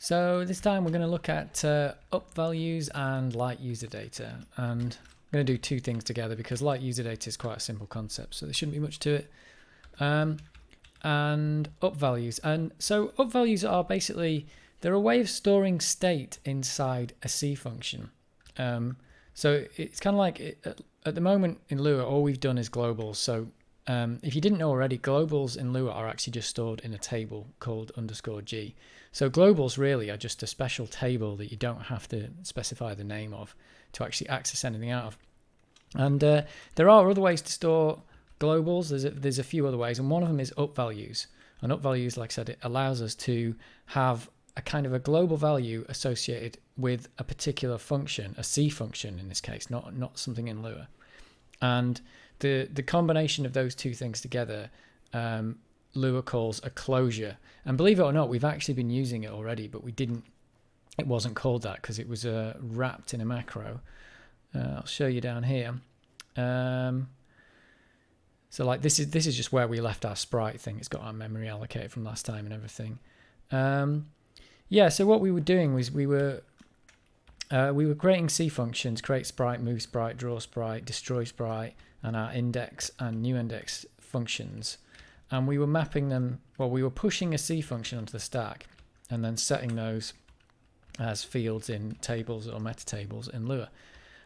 So this time we're going to look at Upvalues and Light Userdata, and I'm going to do two things together because Light Userdata is quite a simple concept, so there shouldn't be much to it. And Upvalues, and so Upvalues are basically, they're a way of storing state inside a C function. So it's kind of like at the moment in Lua, all we've done is globals. So if you didn't know already, globals in Lua are actually just stored in a table called _g. So globals really are just a special table that you don't have to specify the name of to actually access anything out of. And there are other ways to store globals. There's a few other ways, and one of them is Upvalues. And Upvalues, like I said, it allows us to have a kind of a global value associated with a particular function, a C function in this case, not something in Lua. And the combination of those two things together, Lua calls a closure. And believe it or not, we've actually been using it already, but it wasn't called that because it was wrapped in a macro. I'll show you down here. So like this is just where we left our sprite thing. It's got our memory allocated from last time and everything. Yeah, so what we were doing was we were creating C functions: create sprite, move sprite, draw sprite, destroy sprite, and our index and new index functions. And we were mapping them, well, we were pushing a C function onto the stack and then setting those as fields in tables or meta tables in Lua.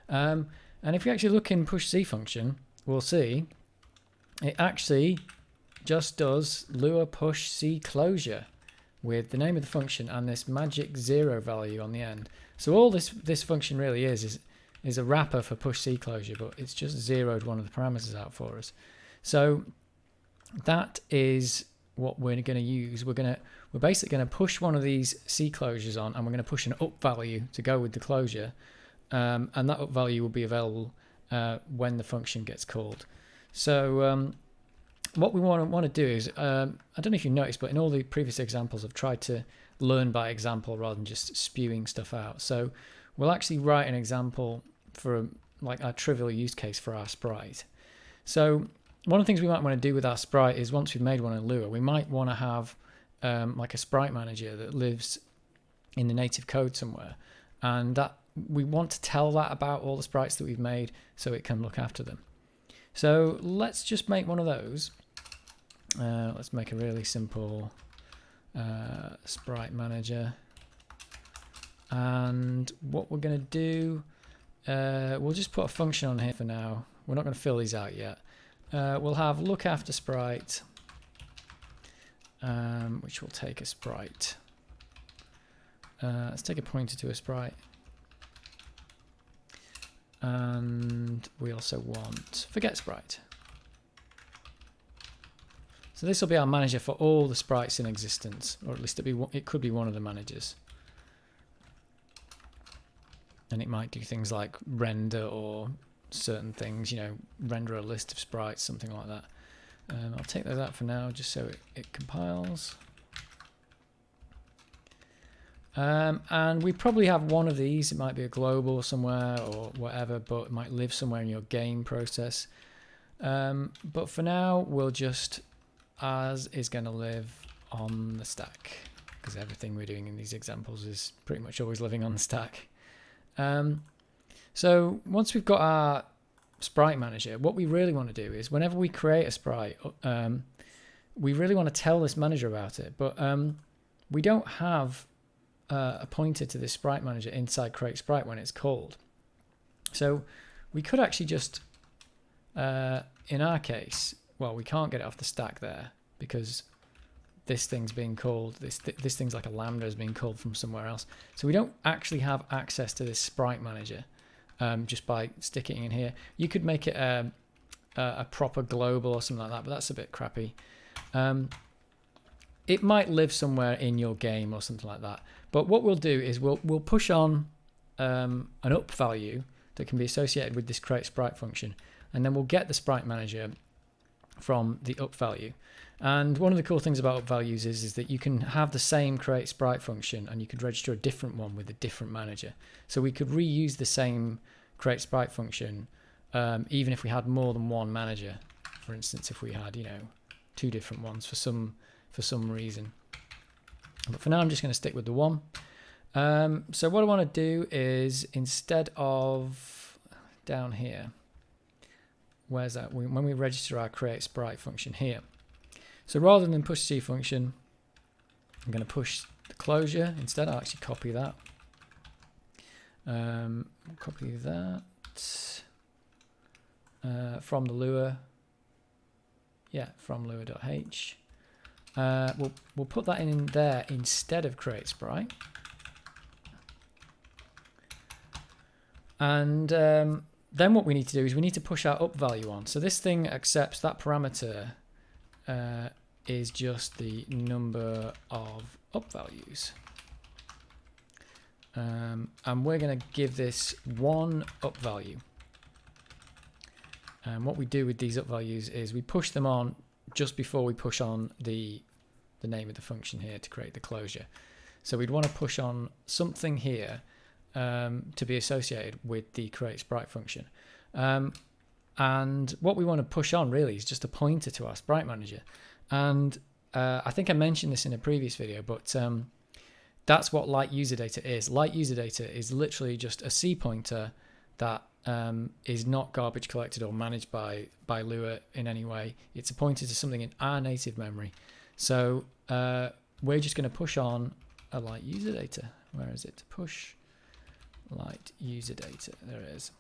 And if we actually look in push C function, we'll see it actually just does Lua push C closure with the name of the function and this magic 0 value on the end. So all this function really is a wrapper for push C closure, but it's just zeroed one of the parameters out for us. So that is what we're going to use. We're basically going to push one of these C closures on, and we're going to push an up value to go with the closure, and that up value will be available when the function gets called. So what we want to do is, I don't know if you noticed, but in all the previous examples, I've tried to learn by example rather than just spewing stuff out. So we'll actually write an example for like our trivial use case for our sprite. So one of the things we might want to do with our sprite is, once we've made one in Lua, we might want to have like a sprite manager that lives in the native code somewhere, and that we want to tell that about all the sprites that we've made so it can look after them. So let's just make one of those. Let's make a really simple sprite manager. And what we're going to do, we'll just put a function on here for now. We're not going to fill these out yet. We'll have look after sprite, which will take a sprite. Let's take a pointer to a sprite. And we also want forget sprite. So this will be our manager for all the sprites in existence, or at least it could be one of the managers. And it might do things like render or certain things, render a list of sprites, something like that. I'll take those out for now just so it compiles. And we probably have one of these. It might be a global somewhere or whatever, but it might live somewhere in your game process. But for now, we'll just as is going to live on the stack, because everything we're doing in these examples is pretty much always living on the stack. So once we've got our sprite manager, what we really want to do is, whenever we create a sprite, we really want to tell this manager about it, but we don't have a pointer to this sprite manager inside create sprite when it's called. So we could actually just, in our case, well, we can't get it off the stack there because this thing's being called, this thing's like a lambda is being called from somewhere else. So we don't actually have access to this sprite manager just by sticking it in here. You could make it a proper global or something like that, but that's a bit crappy. It might live somewhere in your game or something like that. But what we'll do is we'll push on an up value that can be associated with this create sprite function, and then we'll get the sprite manager from the up value. And one of the cool things about up values is that you can have the same create sprite function and you could register a different one with a different manager. So we could reuse the same create sprite function even if we had more than one manager. For instance, if we had, two different ones for some reason. But for now, I'm just going to stick with the one. So what I want to do is, instead of down here, where's that? When we register our create sprite function here. So rather than push C function, I'm going to push the closure instead. I'll actually copy that. Copy that from the Lua. Yeah, from lua.h. We'll put that in there instead of create sprite. And then what we need to do is we need to push our up value on. So this thing accepts that parameter is just the number of up values. And we're going to give this one up value. And what we do with these up values is we push them on just before we push on the name of the function here to create the closure. So we'd want to push on something here to be associated with the create sprite function. And what we want to push on really is just a pointer to our sprite manager. And I think I mentioned this in a previous video, but that's what Light Userdata is. Light Userdata is literally just a C pointer that is not garbage collected or managed by Lua in any way. It's a pointer to something in our native memory. So we're just going to push on a Light Userdata. Where is it? Push Light Userdata. There it is.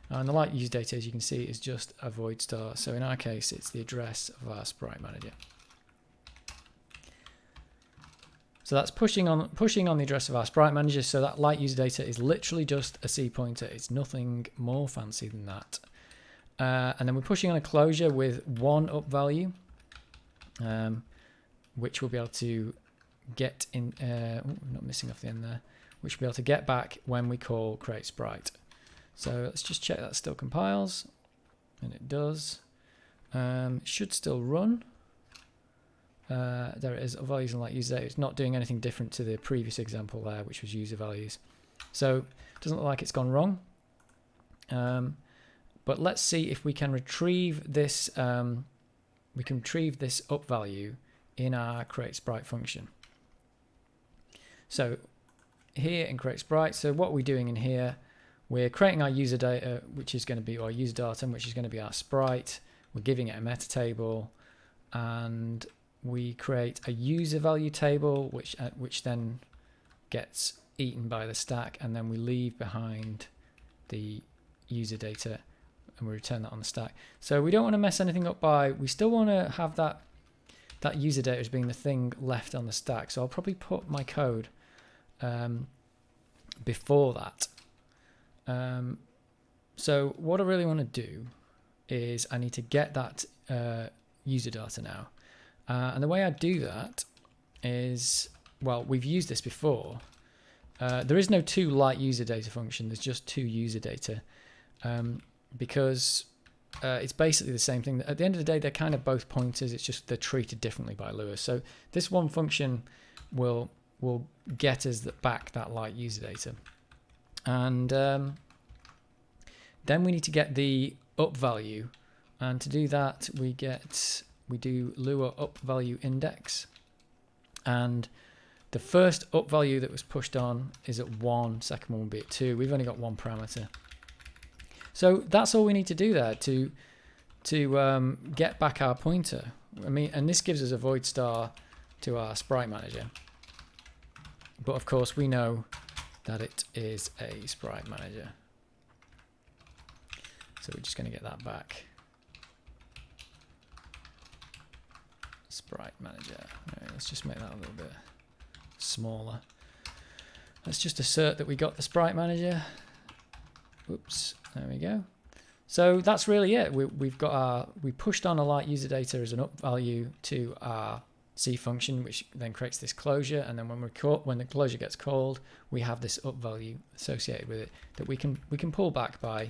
And the Light Userdata, as you can see, is just a void star. So in our case, it's the address of our sprite manager. So that's pushing on the address of our sprite manager. So that Light Userdata is literally just a C pointer. It's nothing more fancy than that. And then we're pushing on a closure with one up value, which we'll be able to get in. Not missing off the end there. Which we'll be able to get back when we call create sprite. So let's just check that still compiles, and it does. It should still run. There it is, values and Light Userdata. It's not doing anything different to the previous example there, which was user values. So it doesn't look like it's gone wrong. But let's see if we can retrieve this. We can retrieve this up value in our create sprite function. So here in create sprite, so what we're doing in here, we're creating our user data, which is going to be our user datum, which is going to be our sprite. We're giving it a meta table, and we create a user value table, which then gets eaten by the stack, and then we leave behind the user data, and we return that on the stack. So we don't want to mess anything up we still want to have that user data as being the thing left on the stack. So I'll probably put my code before that. So what I really want to do is I need to get that user data now. And the way I do that is, well, we've used this before. There is no two Light Userdata function. There's just two user data because it's basically the same thing. At the end of the day, they're kind of both pointers. It's just they're treated differently by Lua. So this one function will get us back that Light Userdata. And then we need to get the up value. And to do that, we do Lua up value index, and the first up value that was pushed on is at 1, second one will be at 2. We've only got one parameter, so that's all we need to do there to get back our pointer. I mean, and this gives us a void star to our sprite manager, but of course we know that it is a sprite manager, so we're just going to get that back. Sprite manager. Right, let's just make that a little bit smaller. Let's just assert that we got the sprite manager. Oops, there we go. So that's really it. We pushed on a Light Userdata as an up value to our C function, which then creates this closure, and then when the closure gets called, we have this up value associated with it that we can pull back by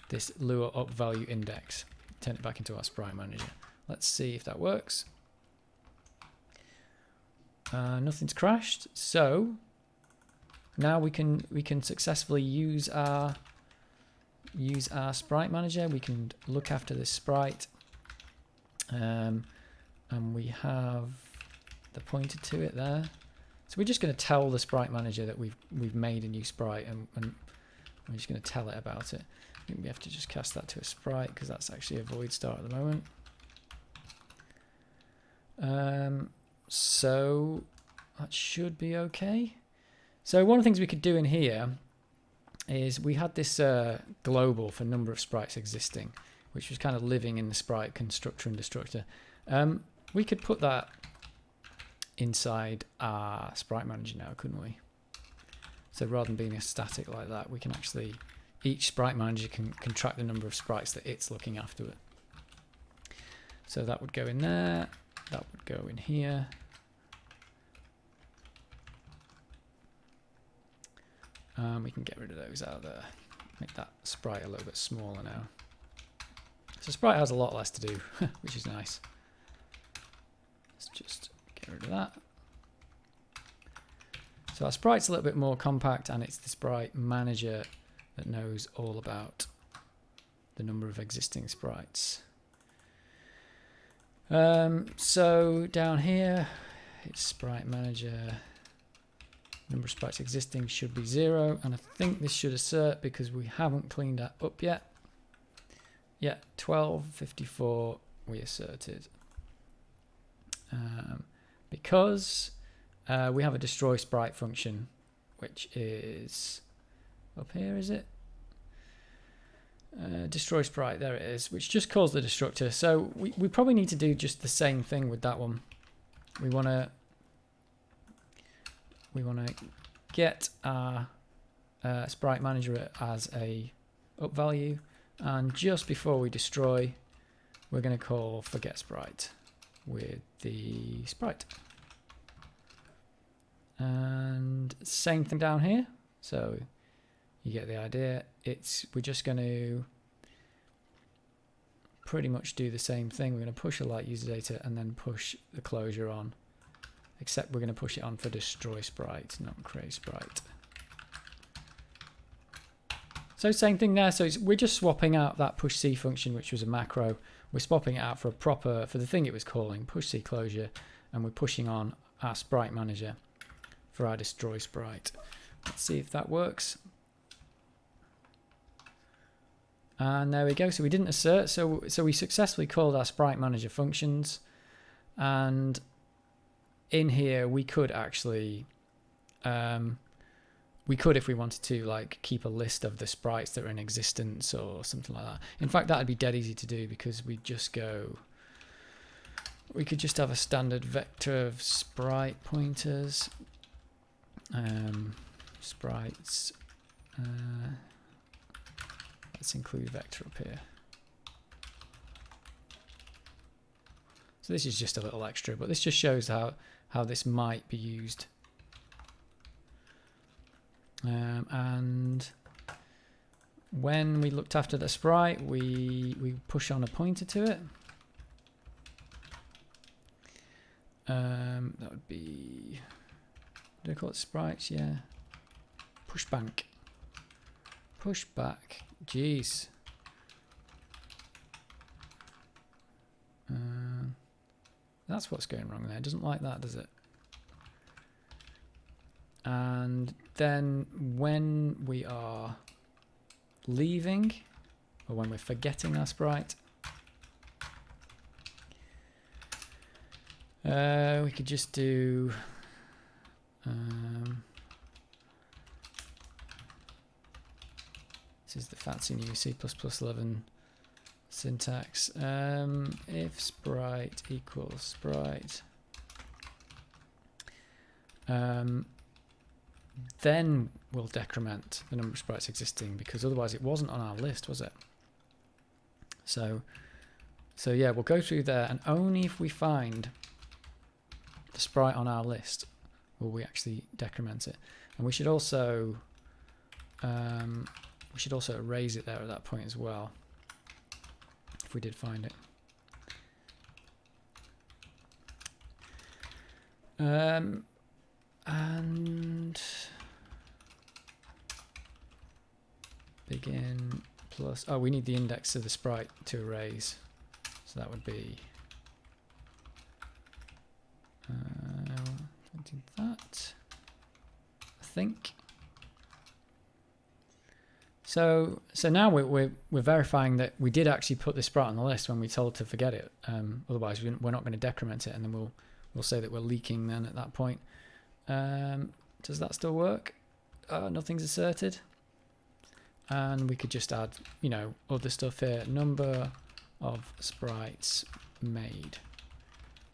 this Lua up value index, turn it back into our sprite manager. Let's see if that works. Nothing's crashed, so now we can successfully use our sprite manager. We can look after this sprite, and we have the pointer to it there. So we're just going to tell the sprite manager that we've made a new sprite, and we're just going to tell it about it. I think we have to just cast that to a sprite because that's actually a void start at the moment. So that should be okay. So one of the things we could do in here is we had this global for number of sprites existing, which was kind of living in the sprite constructor and destructor. We could put that inside our sprite manager now, couldn't we? So rather than being a static like that, we can actually, each sprite manager can track the number of sprites that it's looking after it. So that would go in there, that would go in here. We can get rid of those out of there, make that sprite a little bit smaller now. So sprite has a lot less to do, which is nice. Let's just get rid of that. So our sprite's a little bit more compact, and it's the sprite manager that knows all about the number of existing sprites. So down here, it's sprite manager. Number of sprites existing should be 0, and I think this should assert because we haven't cleaned that up yet. Yeah, 1254 we asserted. Because we have a destroy sprite function, which is up here, is it? Destroy sprite, there it is, which just calls the destructor. So we probably need to do just the same thing with that one. We want to get our sprite manager as a up value, and just before we destroy, we're going to call forget sprite with the sprite. And same thing down here. So you get the idea. We're just going to pretty much do the same thing. We're going to push a light userdata and then push the closure on. Except we're going to push it on for destroy sprite, not create sprite. So same thing there. So we're just swapping out that push C function, which was a macro. We're swapping it out for for the thing it was calling, push C closure, and we're pushing on our sprite manager for our destroy sprite. Let's see if that works. And there we go. So we didn't assert. So we successfully called our sprite manager functions, and in here we could actually if we wanted to, like, keep a list of the sprites that are in existence or something like that. In fact, that'd be dead easy to do, because we could just have a standard vector of sprite pointers, sprites. Let's include vector up here. So this is just a little extra, but this just shows how this might be used. And when we looked after the sprite, we push on a pointer to it. That would be, do I call it sprites? Yeah. Push bank. Push back. Jeez. That's what's going wrong there. It doesn't like that, does it? And then when we are leaving, or when we're forgetting our sprite, we could just do this is the fancy new C++11 syntax. If sprite equals sprite, then we'll decrement the number of sprites existing, because otherwise it wasn't on our list, was it? So yeah, we'll go through there, and only if we find the sprite on our list will we actually decrement it. And we should also erase it there at that point as well, if we did find it. And begin plus, oh, we need the index of the sprite to erase, so that would be that. think. So now we're verifying that we did actually put this sprite on the list when we told to forget it. Otherwise, we're not going to decrement it, and then we'll say that we're leaking then at that point. Does that still work? Nothing's asserted. And we could just add, you know, other stuff here. Number of sprites made.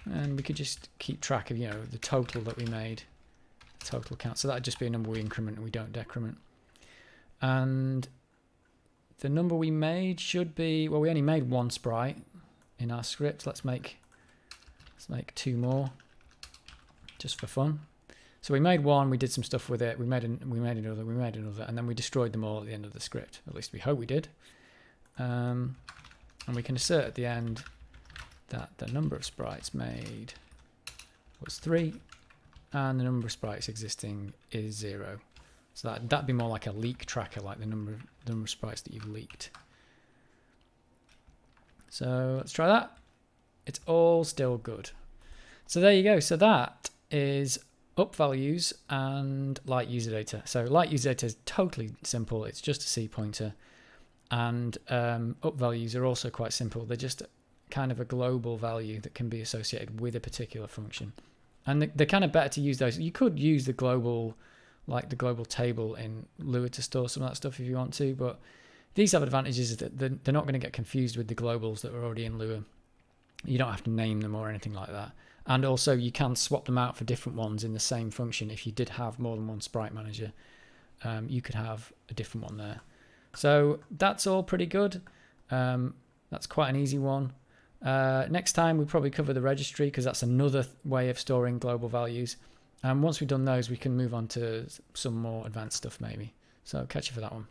And we could just keep track of, you know, the total that we made. The total count. So that'd just be a number we increment and we don't decrement. And the number we made should be, well, we only made one sprite in our script. Let's make 2 more just for fun. So we made one, we did some stuff with it, we made another, and then we destroyed them all at the end of the script. At least we hope we did. And we can assert at the end that the number of sprites made was 3, and the number of sprites existing is 0. So that'd be more like a leak tracker, like the number of sprites that you've leaked. So let's try that. It's all still good. So there you go. So that is Upvalues and Light Userdata. So Light Userdata is totally simple. It's just a C pointer. And Upvalues are also quite simple. They're just kind of a global value that can be associated with a particular function. And they're kind of better to use those. You could use the global, like the global table in Lua to store some of that stuff if you want to. But these have advantages that they're not going to get confused with the globals that are already in Lua. You don't have to name them or anything like that. And also you can swap them out for different ones in the same function. If you did have more than one sprite manager, you could have a different one there. So that's all pretty good. That's quite an easy one. Next time we'll probably cover the registry, because that's another way of storing global values. And once we've done those, we can move on to some more advanced stuff maybe. So catch you for that one.